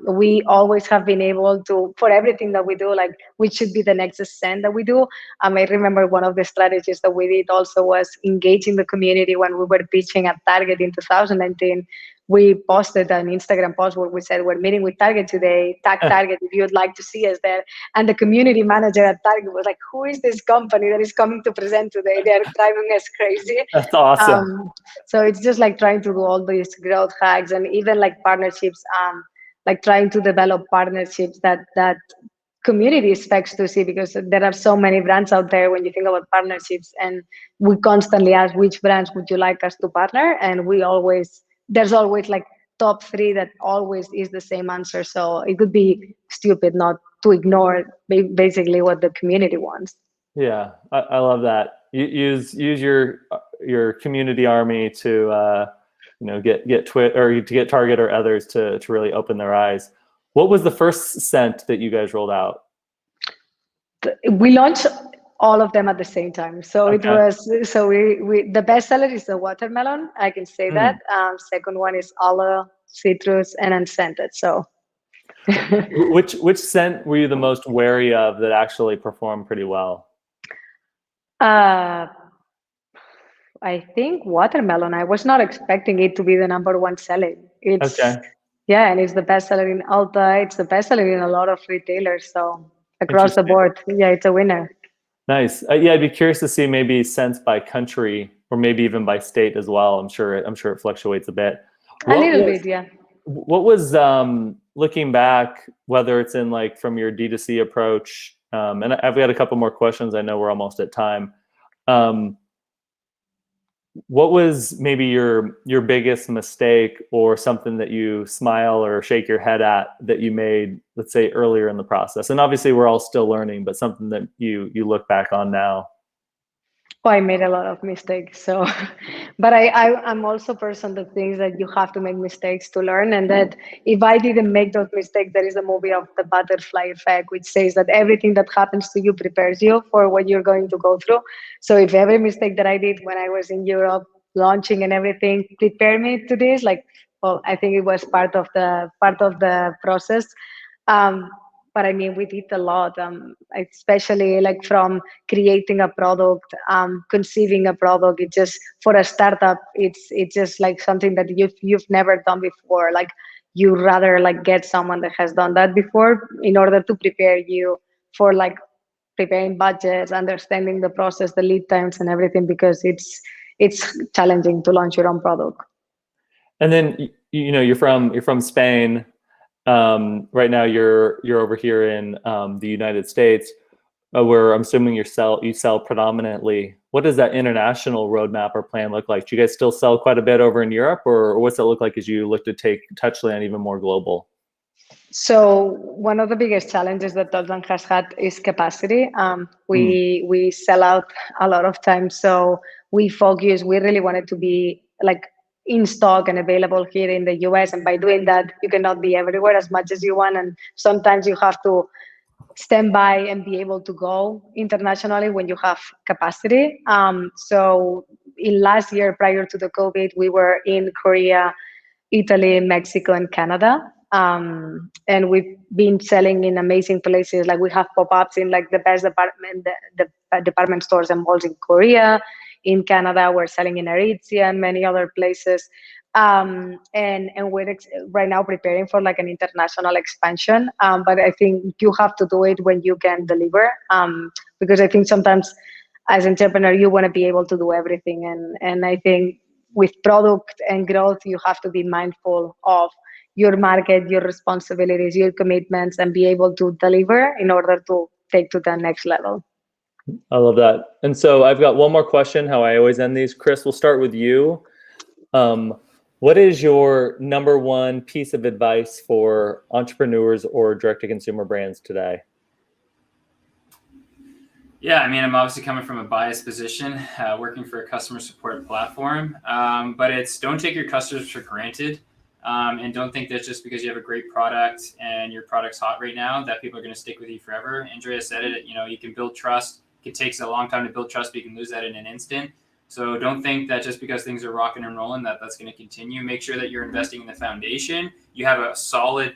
B: We always have been able to, for everything that we do, like which should be the next scent that we do. I remember one of the strategies that we did also was engaging the community when we were pitching at Target in 2019. We posted an Instagram post where we said, we're meeting with Target today, tag Target if you'd like to see us there. And the community manager at Target was like, who is this company that is coming to present today? They're driving us crazy.
A: That's awesome.
B: So it's just like trying to do all these growth hacks and even like partnerships, like trying to develop partnerships that community expects to see, because there are so many brands out there when you think about partnerships, and we constantly ask which brands would you like us to partner, and there's always like top 3 that always is the same answer. So it would be stupid not to ignore basically what the community wants.
A: Yeah, I love that. Use your community army to get or to get Target or others to really open their eyes. What was the first scent that you guys rolled out?
B: We launched all of them at the same time. So it was, we the best seller is the watermelon. I can say that. Second one is aloe, citrus, and unscented. So
A: which scent were you the most wary of that actually performed pretty well?
B: I think watermelon. I was not expecting it to be the #1 selling. Yeah, and it's the best seller in Ulta. It's the best seller in a lot of retailers. So across the board, yeah, it's a winner.
A: Nice. Yeah, I'd be curious to see maybe scents by country or maybe even by state as well. I'm sure it fluctuates a bit.
B: A little bit, yeah.
A: What was looking back, whether it's in like from your D2C approach, and I've got a couple more questions. I know we're almost at time. What was maybe your biggest mistake or something that you smile or shake your head at that you made, let's say, earlier in the process? And obviously we're all still learning, but something that you look back on now.
B: Oh, I made a lot of mistakes. So, but I'm also a person that thinks that you have to make mistakes to learn, and that if I didn't make those mistakes, there is a movie of the butterfly effect, which says that everything that happens to you prepares you for what you're going to go through. So if every mistake that I did when I was in Europe launching and everything prepared me to this, like, well, I think it was part of the process. But I mean, we did a lot, especially like from creating a product, conceiving a product. It just, for a startup, it's just like something that you've never done before. Like you rather like get someone that has done that before in order to prepare you for like preparing budgets, understanding the process, the lead times and everything, because it's challenging to launch your own product.
A: And then, you're from Spain. Right now you're over here in the United States, where I'm assuming you sell predominantly. What does that international roadmap or plan look like? Do you guys still sell quite a bit over in Europe, or what's it look like as you look to take Touchland even more global?
B: So one of the biggest challenges that Touchland has had is capacity. We sell out a lot of times, so we really wanted to be like in stock and available here in the US. And by doing that, you cannot be everywhere as much as you want. And sometimes you have to stand by and be able to go internationally when you have capacity. So in last year, prior to the COVID, we were in Korea, Italy, Mexico, and Canada. And we've been selling in amazing places. Like we have pop-ups in like the best department stores and malls in Korea, in Canada. We're selling in Aritzia and many other places. And we're right now preparing for like an international expansion. But I think you have to do it when you can deliver. Because I think sometimes as an entrepreneur, you want to be able to do everything. And I think with product and growth, you have to be mindful of your market, your responsibilities, your commitments, and be able to deliver in order to take to the next level.
A: I love that. And so I've got one more question, how I always end these. Chris, we'll start with you. What is your number one piece of advice for entrepreneurs or direct-to-consumer brands today?
C: Yeah, I mean, I'm obviously coming from a biased position, working for a customer support platform, but it's don't take your customers for granted, and don't think that just because you have a great product and your product's hot right now, that people are going to stick with you forever. Andrea said it, you know, you can build trust. It takes a long time to build trust, but you can lose that in an instant. So don't think that just because things are rocking and rolling, that's going to continue. Make sure that you're investing in the foundation. You have a solid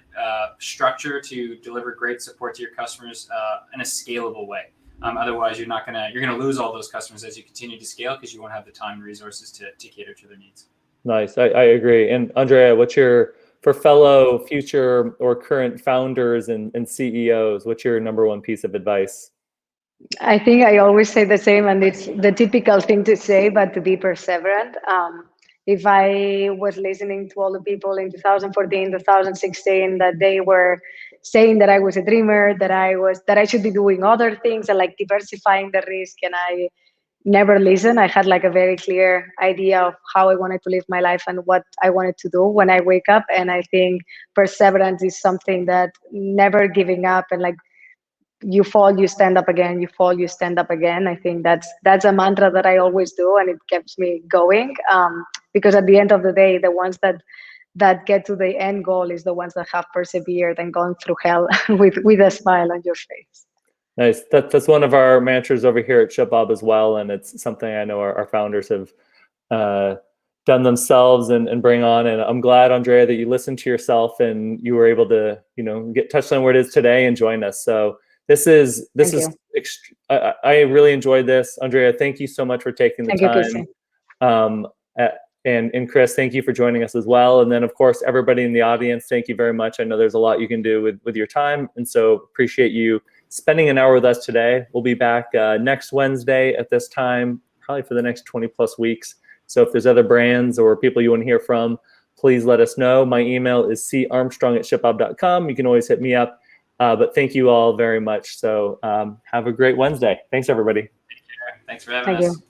C: structure to deliver great support to your customers in a scalable way. Otherwise, you're going to lose all those customers as you continue to scale because you won't have the time and resources to cater to their needs.
A: Nice, I agree. And Andrea, for fellow future or current founders and CEOs, what's your number one piece of advice?
B: I think I always say the same, and it's the typical thing to say, but to be perseverant. If I was listening to all the people in 2014, 2016, that they were saying that I was a dreamer, that I should be doing other things and like diversifying the risk, and I never listened. I had like a very clear idea of how I wanted to live my life and what I wanted to do when I wake up. And I think perseverance is something that never giving up, and like, you fall, you stand up again, you fall, you stand up again. I think that's a mantra that I always do, and it keeps me going, because at the end of the day, the ones that get to the end goal is the ones that have persevered and gone through hell with a smile on your face.
A: Nice. That's one of our mantras over here at ShipBob as well, and it's something I know our founders have done themselves and bring on. And I'm glad, Andrea, that you listened to yourself and you were able to, get Touchland where it is today and join us. So I really enjoyed this. Andrea, thank you so much for taking the time. And Chris, thank you for joining us as well. And then, of course, everybody in the audience, thank you very much. I know there's a lot you can do with your time, and so appreciate you spending an hour with us today. We'll be back next Wednesday at this time, probably for the next 20 plus weeks. So if there's other brands or people you want to hear from, please let us know. My email is carmstrong@shipbob.com. You can always hit me up. But thank you all very much. So have a great Wednesday. Thanks, everybody.
C: Thanks for having us.